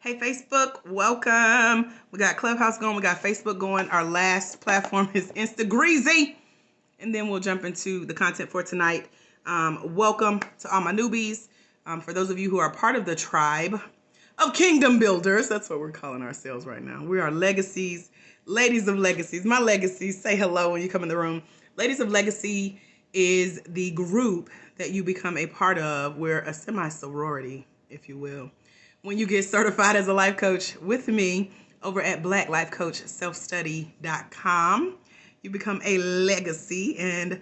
Hey, Facebook, welcome. We got Clubhouse going. We got Facebook going. Our last platform is Instagreasy. And then we'll jump into the content for tonight. Welcome to all my newbies. For those of you who are part of the tribe of kingdom builders, that's what we're calling ourselves right now. We are legacies, ladies of legacies. My legacies, say hello when you come in the room. Ladies of Legacy is the group that you become a part of. We're a semi-sorority, if you will. When you get certified as a life coach with me over at blacklifecoachselfstudy.com, you become a legacy. And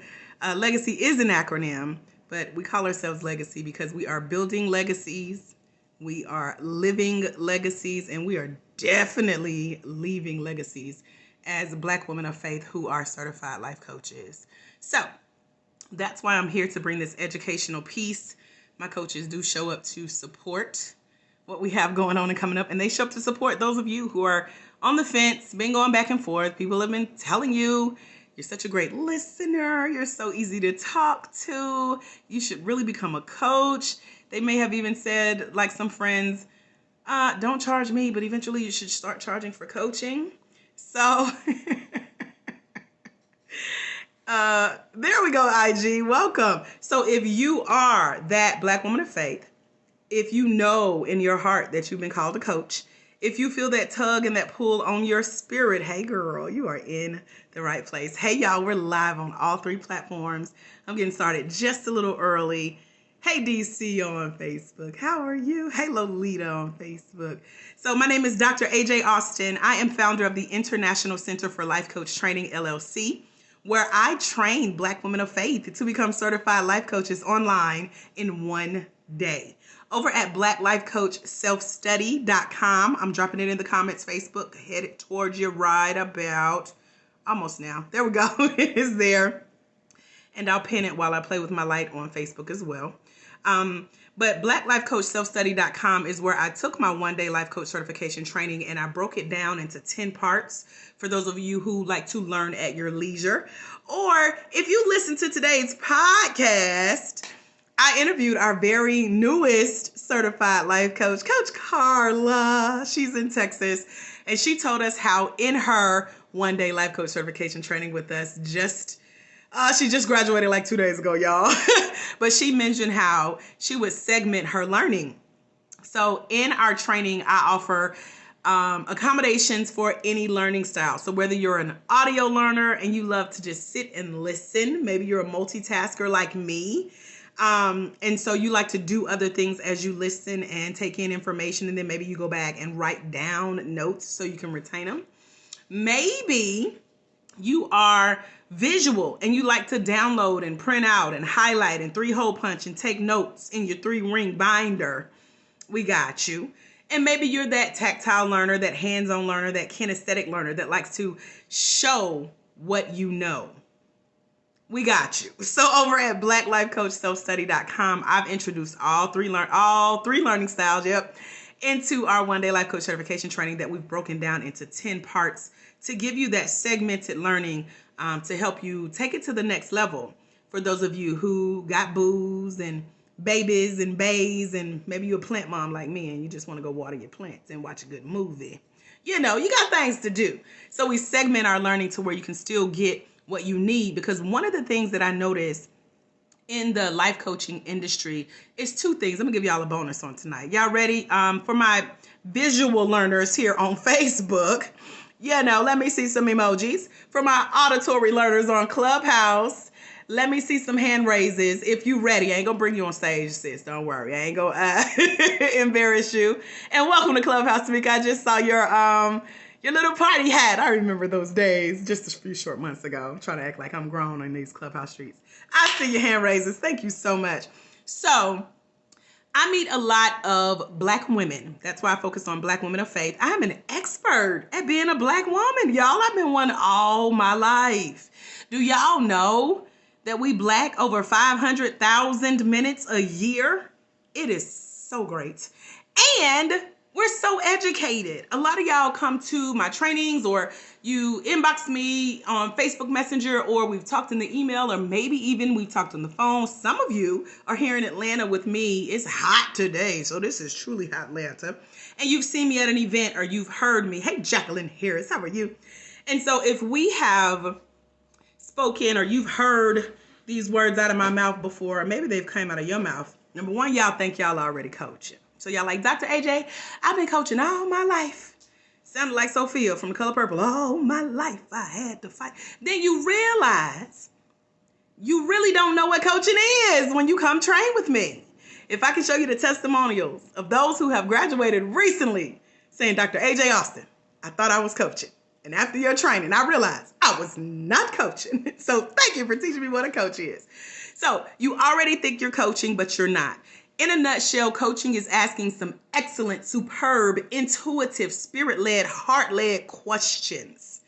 legacy is an acronym, but we call ourselves legacy because we are building legacies, we are living legacies, and we are definitely leaving legacies as Black women of faith who are certified life coaches. So that's why I'm here to bring this educational piece. My coaches do show up to support what we have going on and coming up, and they show up to support those of you who are on the fence, been going back and forth. People have been telling you, you're such a great listener, you're so easy to talk to, you should really become a coach. They may have even said, like some friends, don't charge me, but eventually you should start charging for coaching. So there we go, IG, welcome. So if you are that Black woman of faith, if you know in your heart that you've been called a coach, if you feel that tug and that pull on your spirit, hey girl, you are in the right place. Hey y'all, we're live on all three platforms. I'm getting started just a little early. Hey DC on Facebook, how are you? Hey Lolita on Facebook. So my name is Dr. AJ Austin. I am founder of the International Center for Life Coach Training, LLC, where I train Black women of faith to become certified life coaches online in one day. Over at blacklifecoachselfstudy.com. I'm dropping it in the comments, Facebook. Headed towards you right about almost now. There we go. It is there. And I'll pin it while I play with my light on Facebook as well. But blacklifecoachselfstudy.com is where I took my one-day life coach certification training and I broke it down into 10 parts for those of you who like to learn at your leisure. Or if you listen to today's podcast, I interviewed our very newest certified life coach, Coach Carla. She's in Texas, and she told us how in her one-day life coach certification training with us, she just graduated like 2 days ago, y'all. But she mentioned how she would segment her learning. So in our training, I offer accommodations for any learning style. So whether you're an audio learner and you love to just sit and listen, maybe you're a multitasker like me, and so you like to do other things as you listen and take in information, and then maybe you go back and write down notes so you can retain them. Maybe you are visual and you like to download and print out and highlight and 3-hole punch and take notes in your 3-ring binder. We got you. And maybe you're that tactile learner, that hands-on learner, that kinesthetic learner that likes to show what you know. We got you. So over at blacklifecoachselfstudy.com, I've introduced all three learning styles, into our one-day life coach certification training that we've broken down into 10 parts to give you that segmented learning to help you take it to the next level. For those of you who got boos and babies and bays, and maybe you're a plant mom like me and you just want to go water your plants and watch a good movie. You know, you got things to do. So we segment our learning to where you can still get what you need, because one of the things that I noticed in the life coaching industry is 2 things. I'm gonna give y'all a bonus on tonight. Y'all ready? For my visual learners here on Facebook, let me see some emojis. For my auditory learners on Clubhouse, let me see some hand raises. If you ready, I ain't gonna bring you on stage, sis. Don't worry, I ain't gonna embarrass you. And welcome to Clubhouse, Tomiko. I just saw your little party hat. I remember those days just a few short months ago. I'm trying to act like I'm grown on these Clubhouse streets. I see your hand raises. Thank you so much. So I meet a lot of Black women. That's why I focus on Black women of faith. I'm an expert at being a Black woman, y'all. I've been one all my life. Do y'all know that we Black over 500,000 minutes a year? It is so great. And We're so educated. A lot of y'all come to my trainings, or you inbox me on Facebook Messenger, or we've talked in the email, or maybe even we've talked on the phone. Some of you are here in Atlanta with me. It's hot today, so this is truly hot Atlanta. And you've seen me at an event, or you've heard me. Hey, Jacqueline Harris, how are you? And so if we have spoken, or you've heard these words out of my mouth before, or maybe they've come out of your mouth, number one, y'all think y'all already coaching. So y'all like, Dr. AJ, I've been coaching all my life. Sounded like Sophia from The Color Purple. All my life I had to fight. Then you realize you really don't know what coaching is when you come train with me. If I can show you the testimonials of those who have graduated recently saying, Dr. AJ Austin, I thought I was coaching. And after your training, I realized I was not coaching. So thank you for teaching me what a coach is. So you already think you're coaching, but you're not. In a nutshell, coaching is asking some excellent, superb, intuitive, spirit-led, heart-led questions.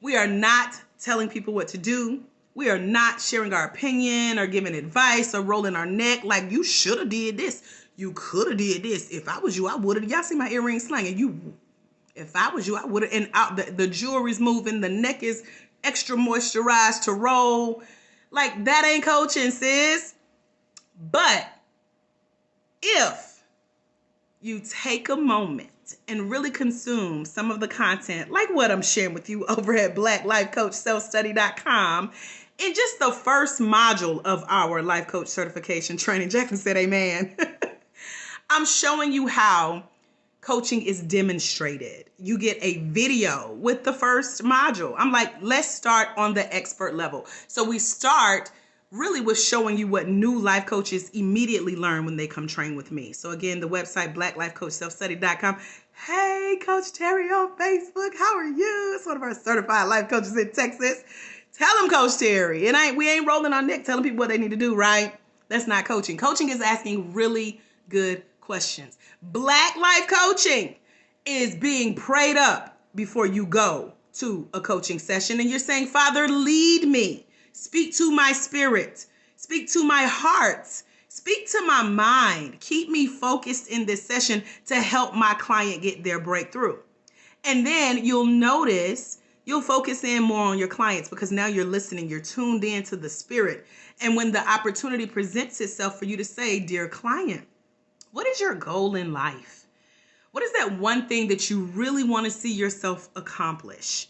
We are not telling people what to do. We are not sharing our opinion or giving advice or rolling our neck like you should have did this. You could have did this. If I was you, I would have. Y'all see my earrings slanging. If I was you, I would have. And out the jewelry's moving. The neck is extra moisturized to roll. Like, that ain't coaching, sis. But if you take a moment and really consume some of the content, like what I'm sharing with you over at blacklifecoachselfstudy.com, in just the first module of our life coach certification training, Jacqueline said amen, I'm showing you how coaching is demonstrated. You get a video with the first module. I'm like, let's start on the expert level. So we start really with showing you what new life coaches immediately learn when they come train with me. So again, the website, blacklifecoachselfstudy.com. Hey, Coach Terry on Facebook. How are you? It's one of our certified life coaches in Texas. Tell them, Coach Terry. We ain't rolling our neck telling people what they need to do, right? That's not coaching. Coaching is asking really good questions. Black life coaching is being prayed up before you go to a coaching session. And you're saying, Father, lead me. Speak to my spirit. Speak to my heart. Speak to my mind. Keep me focused in this session to help my client get their breakthrough. And then you'll notice you'll focus in more on your clients because now you're listening. You're tuned in to the spirit. And when the opportunity presents itself for you to say, dear client, what is your goal in life? What is that one thing that you really want to see yourself accomplish?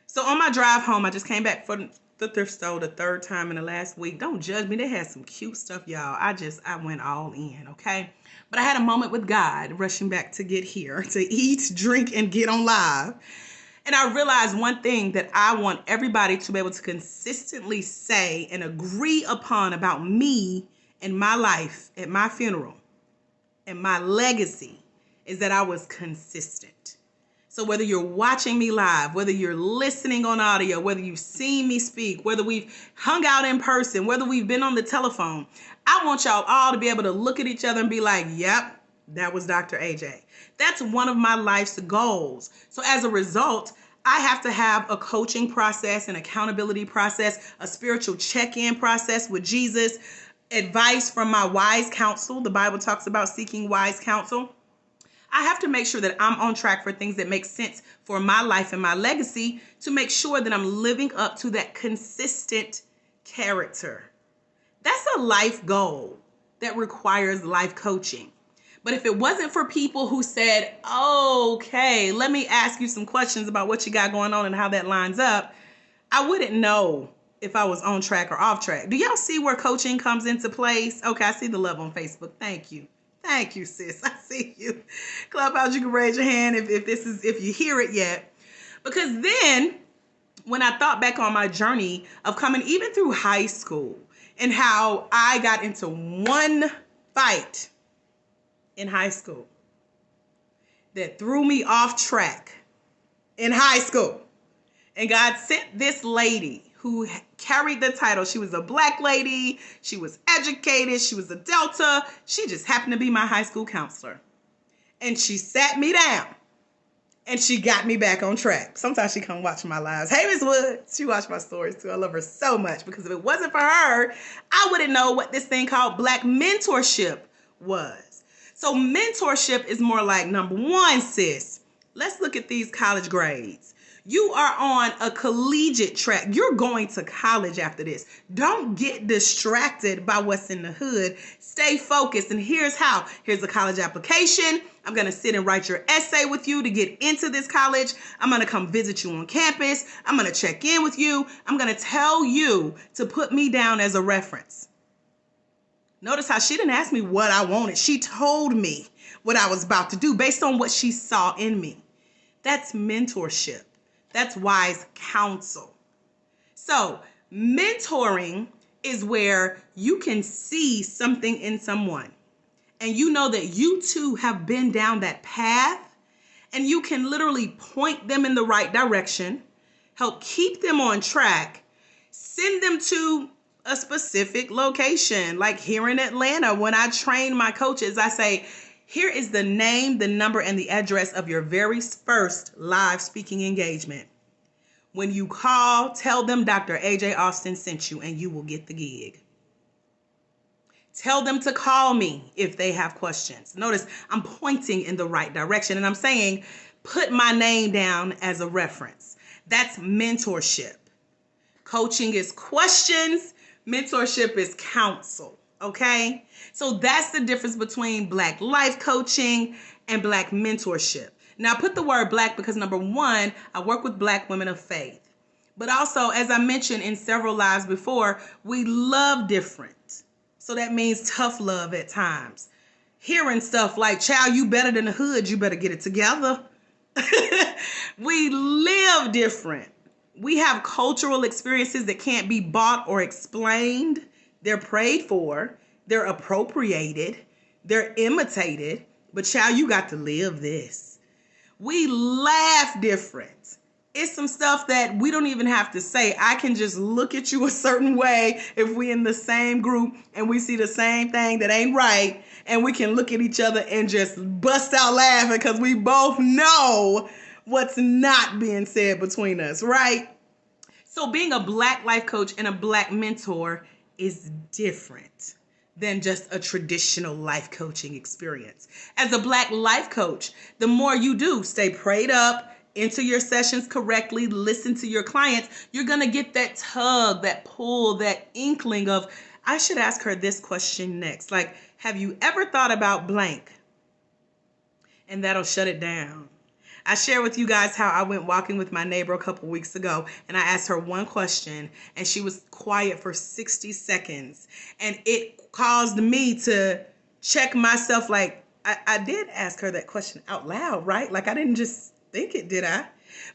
So on my drive home, I just came back from the thrift store the third time in the last week. Don't judge me. They had some cute stuff, y'all. I went all in, okay? But I had a moment with God rushing back to get here, to eat, drink, and get on live. And I realized one thing that I want everybody to be able to consistently say and agree upon about me and my life at my funeral and my legacy is that I was consistent. So whether you're watching me live, whether you're listening on audio, whether you've seen me speak, whether we've hung out in person, whether we've been on the telephone, I want y'all all to be able to look at each other and be like, yep, that was Dr. AJ. That's one of my life's goals. So as a result, I have to have a coaching process, an accountability process, a spiritual check-in process with Jesus, advice from my wise counsel. The Bible talks about seeking wise counsel. I have to make sure that I'm on track for things that make sense for my life and my legacy to make sure that I'm living up to that consistent character. That's a life goal that requires life coaching. But if it wasn't for people who said, okay, let me ask you some questions about what you got going on and how that lines up, I wouldn't know if I was on track or off track. Do y'all see where coaching comes into place? Okay, I see the love on Facebook. Thank you. Thank you, sis. I see you. Clubhouse, you can raise your hand if you hear it yet. Because then when I thought back on my journey of coming even through high school and how I got into one fight in high school that threw me off track in high school. And God sent this lady who carried the title. She was a black lady. She was educated. She was a Delta. She just happened to be my high school counselor. And she sat me down and she got me back on track. Sometimes she come watch my lives. Hey, Miss Wood. She watched my stories too. I love her so much because if it wasn't for her, I wouldn't know what this thing called Black mentorship was. So mentorship is more like, number one, sis, let's look at these college grades. You are on a collegiate track. You're going to college after this. Don't get distracted by what's in the hood. Stay focused. And here's how. Here's the college application. I'm going to sit and write your essay with you to get into this college. I'm going to come visit you on campus. I'm going to check in with you. I'm going to tell you to put me down as a reference. Notice how she didn't ask me what I wanted. She told me what I was about to do based on what she saw in me. That's mentorship. That's wise counsel. So mentoring is where you can see something in someone and you know that you too have been down that path and you can literally point them in the right direction, help keep them on track, send them to a specific location. Like here in Atlanta, when I train my coaches, I say, here is the name, the number, and the address of your very first live speaking engagement. When you call, tell them Dr. AJ Austin sent you and you will get the gig. Tell them to call me if they have questions. Notice I'm pointing in the right direction and I'm saying, put my name down as a reference. That's mentorship. Coaching is questions. Mentorship is counsel. Okay? So that's the difference between Black life coaching and Black mentorship. Now, I put the word Black because, number one, I work with Black women of faith. But also, as I mentioned in several lives before, we love different. So that means tough love at times. Hearing stuff like, child, you better than the hood, you better get it together. We live different. We have cultural experiences that can't be bought or explained. They're prayed for. They're appropriated. They're imitated. But child, you got to live this. We laugh different. It's some stuff that we don't even have to say. I can just look at you a certain way if we in the same group and we see the same thing that ain't right. And we can look at each other and just bust out laughing because we both know what's not being said between us, right? So being a Black life coach and a Black mentor is different than just a traditional life coaching experience. As a Black life coach, the more you do, stay prayed up, enter your sessions correctly, listen to your clients, you're going to get that tug, that pull, that inkling of, I should ask her this question next. Like, have you ever thought about blank? And that'll shut it down. I share with you guys how I went walking with my neighbor a couple weeks ago and I asked her one question and she was quiet for 60 seconds. And it caused me to check myself like, I did ask her that question out loud, right? Like I didn't just think it, did I?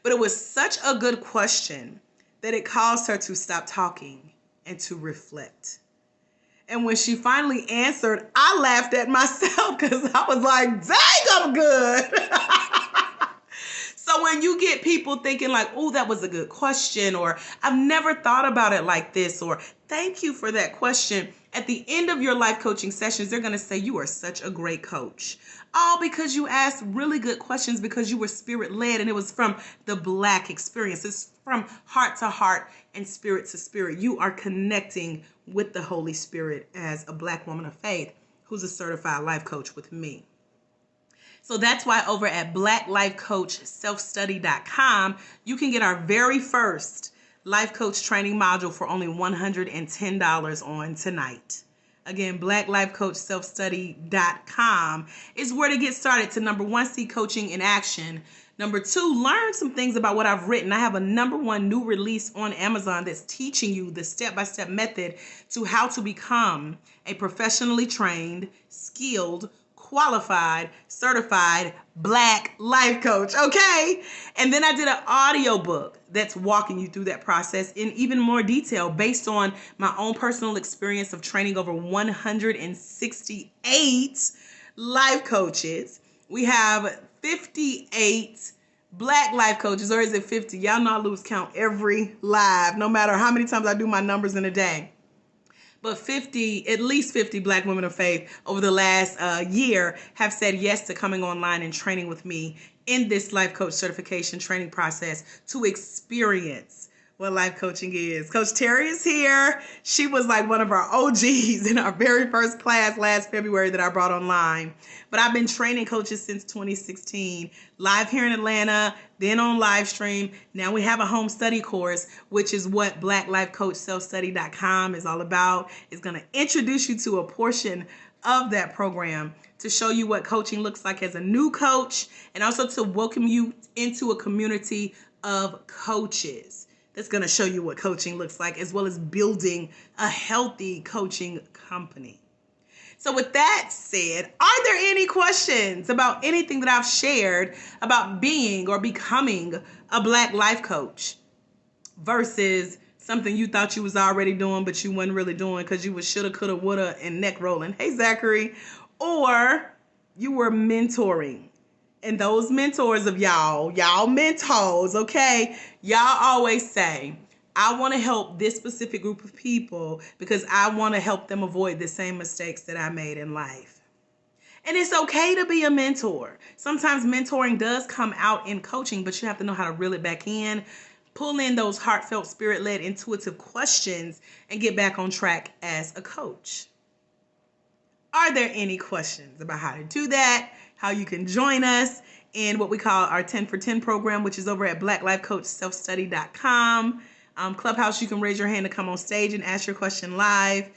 But it was such a good question that it caused her to stop talking and to reflect. And when she finally answered, I laughed at myself because I was like, dang, I'm good. So when you get people thinking like, oh, that was a good question, or I've never thought about it like this, or thank you for that question. At the end of your life coaching sessions, they're going to say you are such a great coach. All because you asked really good questions because you were spirit led and it was from the Black experience. It's from heart to heart and spirit to spirit. You are connecting with the Holy Spirit as a Black woman of faith who's a certified life coach with me. So that's why over at blacklifecoachselfstudy.com, you can get our very first life coach training module for only $110 on tonight. Again, blacklifecoachselfstudy.com is where to get started to number one, see coaching in action. Number two, learn some things about what I've written. I have a number one new release on Amazon that's teaching you the step-by-step method to how to become a professionally trained, skilled, qualified, certified Black life coach, okay? And then I did an audio book that's walking you through that process in even more detail based on my own personal experience of training over 168 life coaches. We have 58 Black life coaches, or is it 50? Y'all know I lose count every live, no matter how many times I do my numbers in a day. But at least 50 Black women of faith over the last year have said yes to coming online and training with me in this life coach certification training process to experience what life coaching is. Coach Terry is here. She was like one of our OGs in our very first class last February that I brought online. But I've been training coaches since 2016, live here in Atlanta, then on live stream. Now we have a home study course, which is what blacklifecoachselfstudy.com is all about. It's going to introduce you to a portion of that program to show you what coaching looks like as a new coach, and also to welcome you into a community of coaches. That's going to show you what coaching looks like, as well as building a healthy coaching company. So with that said, are there any questions about anything that I've shared about being or becoming a Black life coach versus something you thought you was already doing, but you wasn't really doing because you was shoulda, coulda, woulda, and neck rolling? Hey, Zachary. Or you were mentoring. And those mentors of y'all mentors, okay? Y'all always say, I want to help this specific group of people because I want to help them avoid the same mistakes that I made in life. And it's okay to be a mentor. Sometimes mentoring does come out in coaching, but you have to know how to reel it back in, pull in those heartfelt, spirit-led, intuitive questions, and get back on track as a coach. Are there any questions about how to do that, how you can join us in what we call our 10 for 10 program, which is over at blacklifecoachselfstudy.com. Clubhouse, you can raise your hand to come on stage and ask your question live.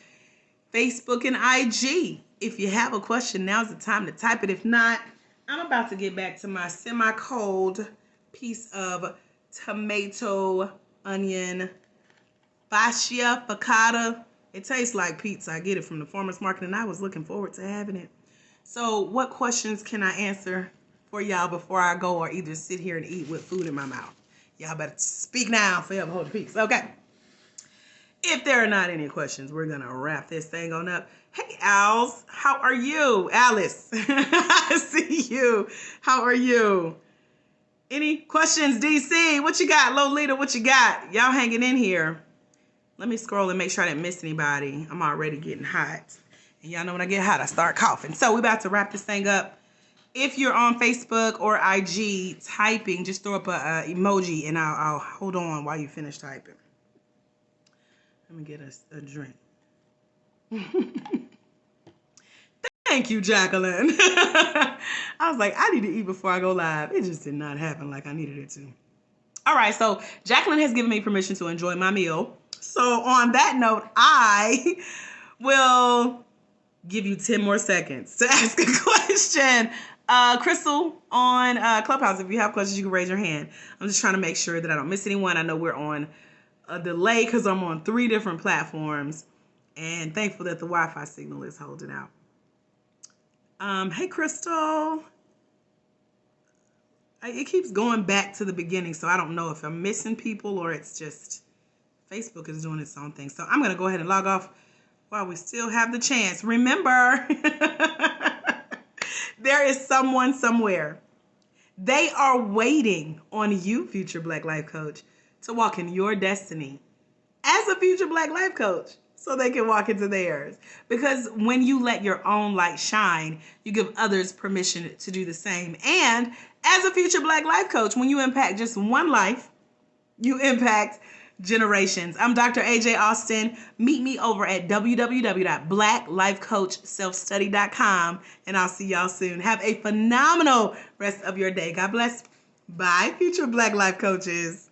Facebook and IG, if you have a question, now's the time to type it. If not, I'm about to get back to my semi-cold piece of tomato, onion, fascia, focaccia. It tastes like pizza. I get it from the farmer's market, and I was looking forward to having it. So what questions can I answer for y'all before I go, or either sit here and eat with food in my mouth? Y'all better speak now, forever hold the peace. Okay. If there are not any questions, we're going to wrap this thing on up. Hey, Als, how are you? Alice, I see you. How are you? Any questions, DC? What you got? Lolita, what you got? Y'all hanging in here. Let me scroll and make sure I didn't miss anybody. I'm already getting hot. And y'all know when I get hot, I start coughing. So we're about to wrap this thing up. If you're on Facebook or IG typing, just throw up a emoji and I'll hold on while you finish typing. Let me get us a drink. Thank you, Jacqueline. I was like, I need to eat before I go live. It just did not happen like I needed it to. All right, so Jacqueline has given me permission to enjoy my meal. So on that note, I will give you 10 more seconds to ask a question. Crystal on Clubhouse, if you have questions, you can raise your hand. I'm just trying to make sure that I don't miss anyone. I know we're on a delay because I'm on 3 different platforms, and thankful that the Wi-Fi signal is holding out. Hey, Crystal. It keeps going back to the beginning, so I don't know if I'm missing people or it's just Facebook is doing its own thing. So I'm going to go ahead and log off while we still have the chance. Remember, there is someone somewhere. They are waiting on you, future Black Life Coach, to walk in your destiny as a future Black Life Coach so they can walk into theirs. Because when you let your own light shine, you give others permission to do the same. And as a future Black Life Coach, when you impact just one life, you impact generations. I'm Dr. AJ Austin. Meet me over at www.blacklifecoachselfstudy.com, and I'll see y'all soon. Have a phenomenal rest of your day. God bless. Bye, future Black Life Coaches.